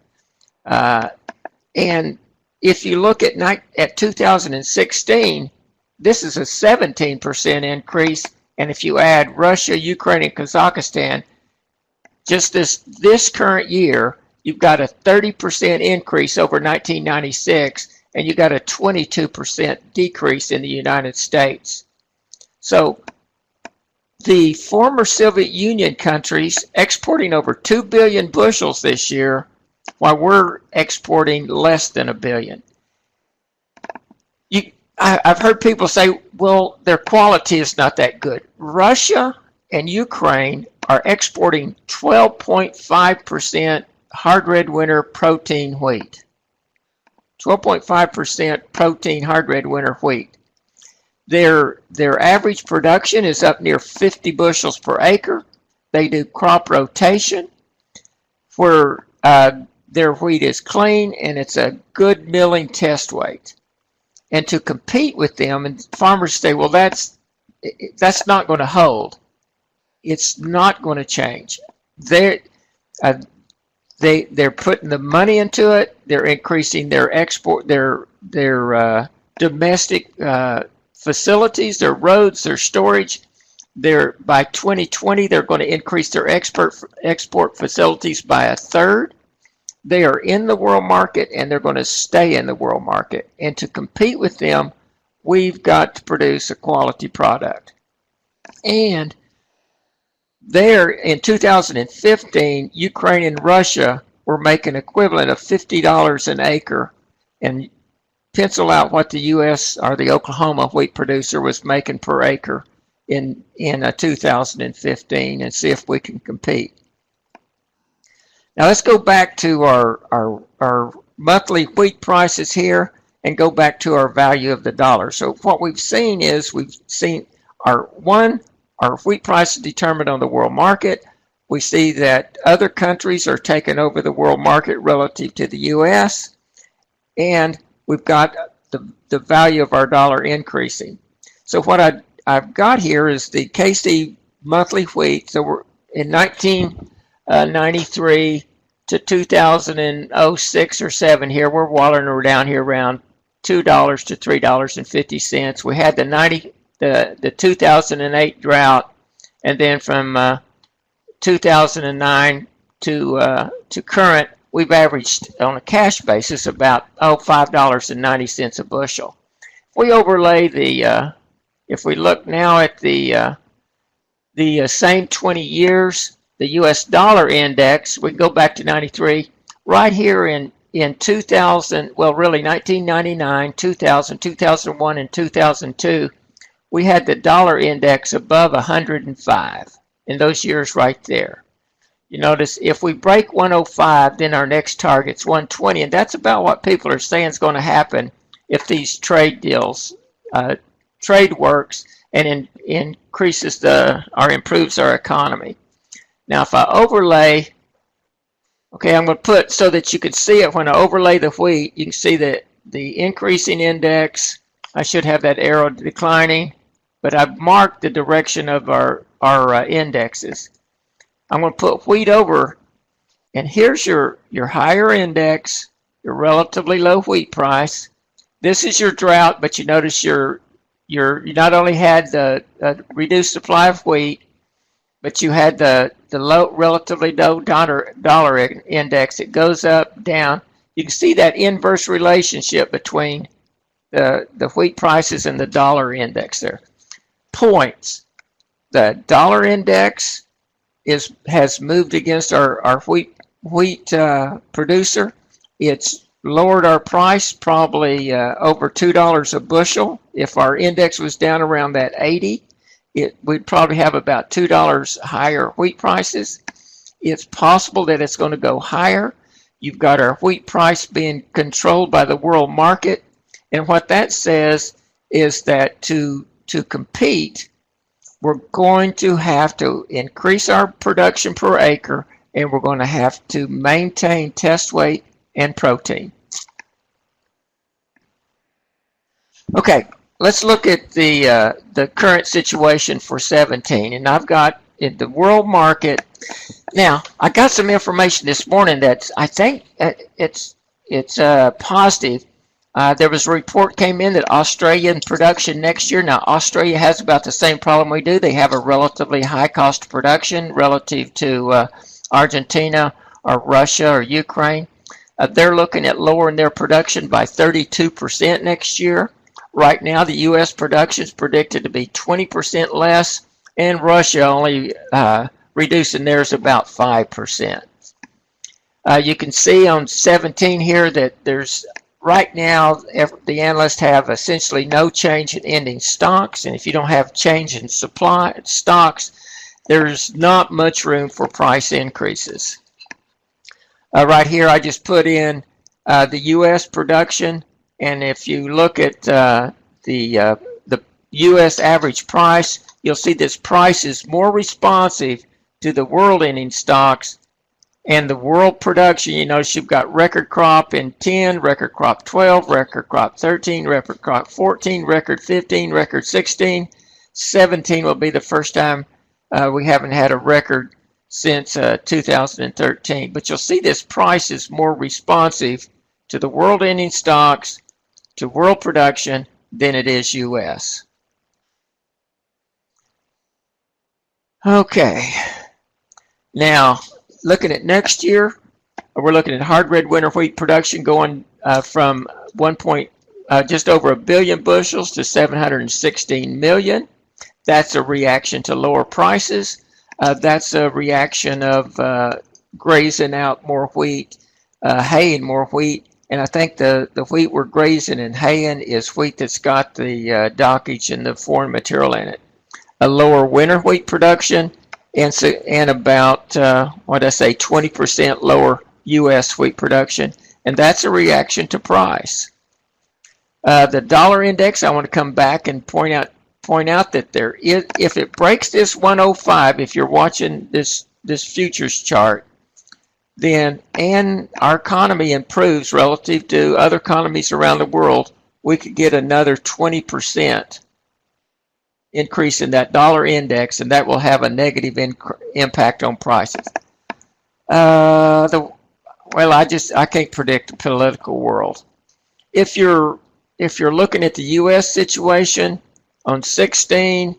And if you look at 2016, this is a 17% increase. And if you add Russia, Ukraine, and Kazakhstan, just this current year, you've got a 30% increase over 1996, and you got a 22% decrease in the United States. So the former Soviet Union countries exporting over 2 billion bushels this year, while we're exporting less than a billion. I've heard people say, well, their quality is not that good. Russia and Ukraine are exporting 12.5% hard red winter protein wheat. 12.5% protein hard red winter wheat. Their average production is up near 50 bushels per acre. They do crop rotation where their wheat is clean and it's a good milling test weight. And to compete with them, and farmers say, well, that's not going to hold. It's not going to change. They're putting the money into it. They're increasing their export, their domestic facilities, their roads, their storage. By 2020, they're going to increase their export facilities by 1/3. They are in the world market, and they're going to stay in the world market. And to compete with them, we've got to produce a quality product. And there, in 2015, Ukraine and Russia were making equivalent of $50 an acre. And pencil out what the U.S. or the Oklahoma wheat producer was making per acre in 2015 and see if we can compete. Now let's go back to our monthly wheat prices here and go back to our value of the dollar. So what we've seen is our wheat price is determined on the world market. We see that other countries are taking over the world market relative to the U.S. and we've got the value of our dollar increasing. So what I've got here is the KC monthly wheat. So we're in 1993 to 2006 or 7 here. We're wallowing down here around $2 to $3.50. We had the 2008 drought, and then from 2009 to current, we've averaged on a cash basis about $5.90 a bushel. If we overlay if we look now at the same 20 years, the U.S. dollar index, we can go back to 93. Right here in 2000, well, really 1999, 2000, 2001, and 2002, we had the dollar index above 105 in those years right there. You notice if we break 105, then our next target's 120, and that's about what people are saying is going to happen if these trade deals, trade works and increases or improves our economy. Now, if I overlay, okay, I'm going to put so that you can see it when I overlay the wheat, you can see that the increasing index, I should have that arrow declining, but I've marked the direction of our indexes. I'm going to put wheat over, and here's your higher index, your relatively low wheat price. This is your drought, but you notice you not only had the reduced supply of wheat, but you had the relatively low dollar index. It goes up, down. You can see that inverse relationship between the wheat prices and the dollar index there. Points. The dollar index has moved against our wheat producer. It's lowered our price probably over $2 a bushel. If our index was down around that 80, we'd probably have about $2 higher wheat prices. It's possible that it's going to go higher. You've got our wheat price being controlled by the world market. And what that says is that to compete, we're going to have to increase our production per acre, and we're going to have to maintain test weight and protein. Okay, let's look at the current situation for 17. And I've got in the world market. Now, I got some information this morning that I think it's positive. There was a report came in that Australian production next year. Now, Australia has about the same problem we do. They have a relatively high cost of production relative to Argentina or Russia or Ukraine. They're looking at lowering their production by 32% next year. Right now, the U.S. production is predicted to be 20% less, and Russia only reducing theirs about 5%. You can see on 17 here that there's right now the analysts have essentially no change in ending stocks, and if you don't have change in supply stocks, there's not much room for price increases. Right here, I just put in the U.S. production, and if you look at the U.S. average price, you'll see this price is more responsive to the world ending stocks and the world production. You notice you've got record crop in 10, record crop 12, record crop 13, record crop 14, record 15, record 16. 17 will be the first time we haven't had a record since 2013. But you'll see this price is more responsive to the world ending stocks, to world production, than it is U.S. Okay. Now, looking at next year, we're looking at hard red winter wheat production going from just over 1 billion bushels to 716 million. That's a reaction to lower prices. That's a reaction of grazing out more wheat, haying more wheat. And I think the wheat we're grazing and haying is wheat that's got the dockage and the foreign material in it. A lower winter wheat production, and about 20% lower U.S. wheat production, and that's a reaction to price. The dollar index, I want to come back and point out that there is, if it breaks this 105, if you're watching this futures chart, then and our economy improves relative to other economies around the world, we could get another 20% increase in that dollar index, and that will have a negative impact on prices. I can't predict the political world. If you're looking at the U.S. situation on 16,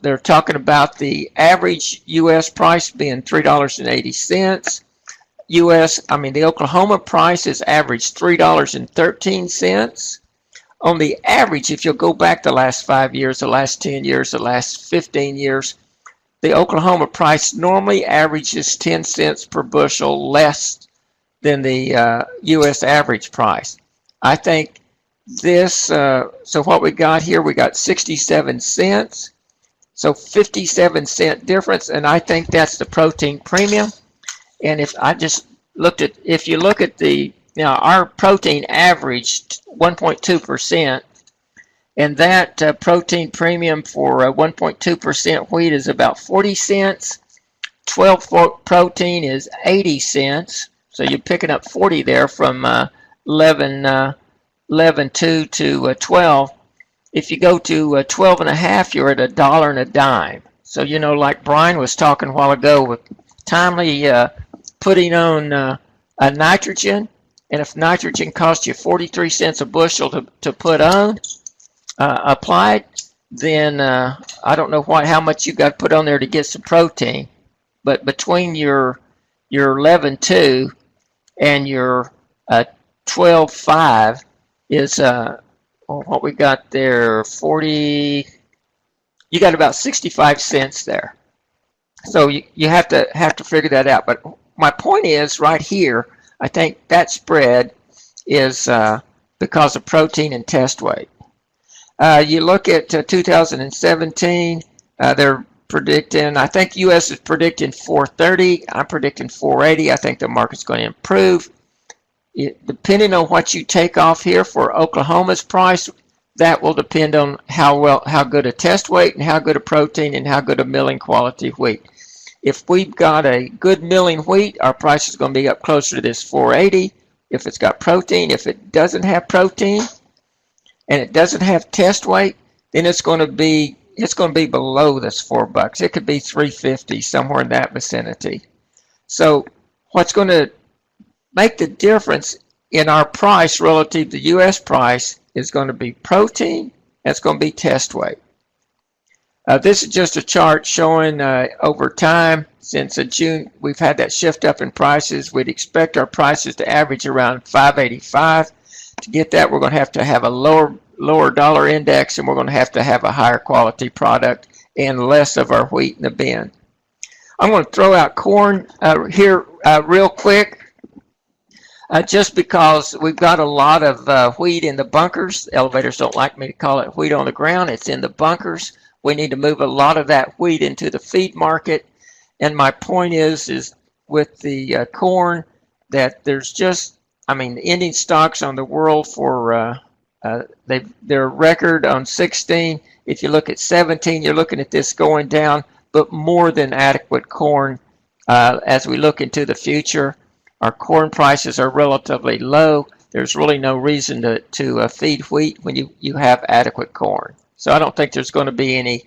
they're talking about the average U.S. price being $3.80. The Oklahoma price has averaged $3.13. On the average, if you'll go back the last 5 years, the last 10 years, the last 15 years, the Oklahoma price normally averages 10 cents per bushel less than the U.S. average price. I think this, so what we got here, we got 67 cents, so 57 cent difference, and I think that's the protein premium. And if you look at our protein averaged 1.2%, and that protein premium for 1.2% wheat is about 40 cents. 12 protein is 80 cents. So you're picking up 40 there from 11.2 to 12. If you go to 12 and a half, you're at $1 and a dime. So, like Brian was talking a while ago with timely putting on a nitrogen, and if nitrogen costs you 43 cents a bushel to put on, applied, then I don't know how much you got to put on there to get some protein. But between your 11.2 and your 12.5 is what we got there, 40, you got about 65 cents there. So you have to figure that out. But my point is right here, I think that spread is because of protein and test weight. You look at 2017, they're predicting, I think U.S. is predicting 430. I'm predicting 480. I think the market's going to improve. Depending on what you take off here for Oklahoma's price, that will depend on how good a test weight and how good a protein and how good a milling quality wheat. If we've got a good milling wheat, our price is going to be up closer to this 480. If it's got protein, if it doesn't have protein and it doesn't have test weight, then it's going to be below this $4. It could be 350, somewhere in that vicinity. So what's going to make the difference in our price relative to U.S. price is going to be protein, and it's going to be test weight. This is just a chart showing over time since June we've had that shift up in prices. We'd expect our prices to average around 585. To get that, we're going to have a lower dollar index, and we're going to have a higher quality product and less of our wheat in the bin. I'm going to throw out corn here real quick. Just because we've got a lot of wheat in the bunkers. Elevators don't like me to call it wheat on the ground. It's in the bunkers. We need to move a lot of that wheat into the feed market. And my point is with the corn that there's just, the ending stocks on the world for their record on 16. If you look at 17, you're looking at this going down, but more than adequate corn as we look into the future. Our corn prices are relatively low. There's really no reason to feed wheat when you have adequate corn. So I don't think there's going to be any.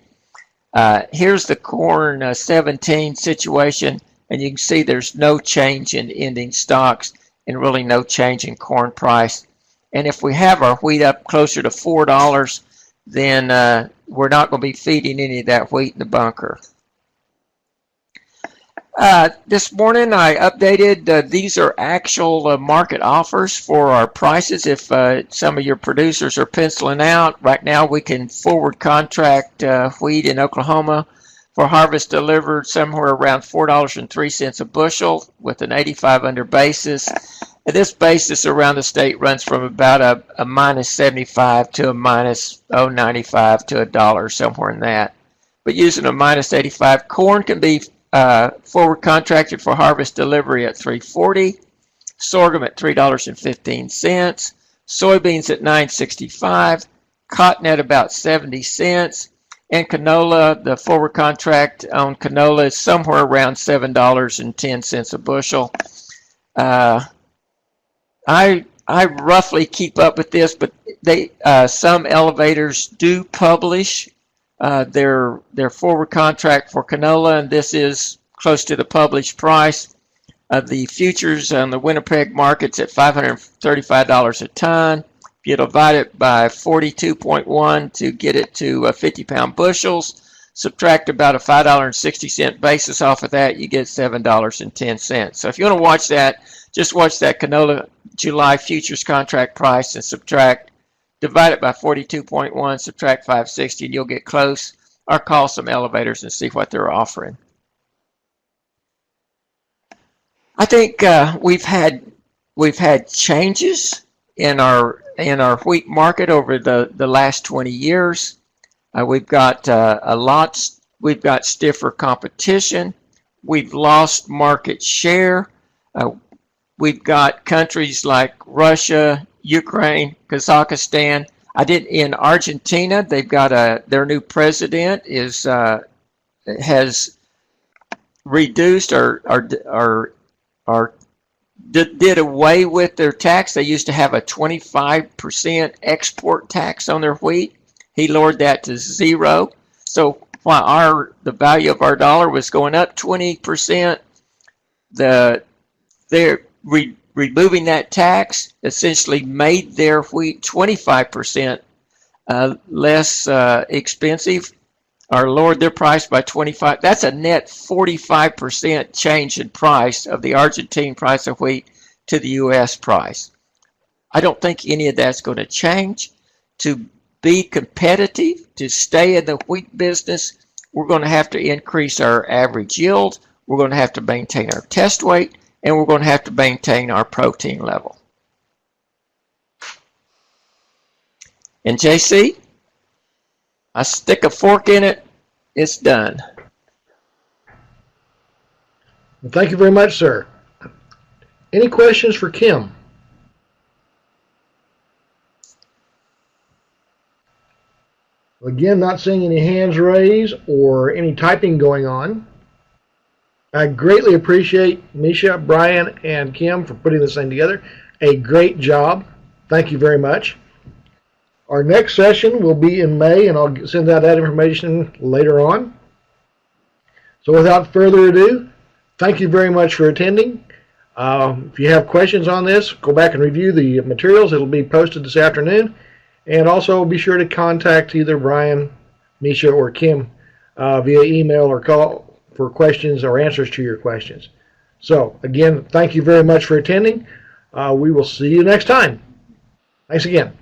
Here's the corn 17 situation, and you can see there's no change in ending stocks and really no change in corn price. And if we have our wheat up closer to $4, then we're not going to be feeding any of that wheat in the bunker. This morning I updated, these are actual market offers for our prices. If some of your producers are penciling out, right now we can forward contract wheat in Oklahoma for harvest delivered somewhere around $4.03 a bushel with an 85 under basis. And this basis around the state runs from about a minus 75 to a minus 0.95 to $1, somewhere in that. But using a minus 85, corn can be forward contracted for harvest delivery at $3.40, sorghum at $3.15, soybeans at $9.65, cotton at about 70 cents, and canola, the forward contract on canola is somewhere around $7.10 a bushel. I roughly keep up with this, but some elevators do publish their forward contract for canola, and this is close to the published price. The futures on the Winnipeg market's at $535 a ton. If you divide it by 42.1 to get it to 50-pound bushels, subtract about a $5.60 basis off of that, you get $7.10. So if you want to watch that, just watch that canola July futures contract price and divide it by 42.1, subtract 560, and you'll get close. Or call some elevators and see what they're offering. I think we've had changes in our wheat market over the last 20 years. We've got we've got stiffer competition. We've lost market share. We've got countries like Russia, Ukraine, Kazakhstan. In Argentina, they've got their new president has reduced or did away with their tax. They used to have a 25% export tax on their wheat. He lowered that to 0. So while the value of our dollar was going up 20%, they're removing that tax essentially made their wheat 25% less expensive, or lowered their price by 25. That's a net 45% change in price of the Argentine price of wheat to the U.S. price. I don't think any of that's going to change. to be competitive, to stay in the wheat business, we're going to have to increase our average yield, we're going to have to maintain our test weight, and we're going to have to maintain our protein level. And JC, I stick a fork in it, it's done. Well, thank you very much, sir. Any questions for Kim? Again, not seeing any hands raised or any typing going on. I greatly appreciate Misha, Brian, and Kim for putting this thing together. A great job. Thank you very much. Our next session will be in May, and I'll send out that information later on. So without further ado, thank you very much for attending. If you have questions on this, go back and review the materials. It'll be posted this afternoon. And also be sure to contact either Brian, Misha, or Kim via email or call for questions or answers to your questions. So again, thank you very much for attending. We will see you next time. Thanks again.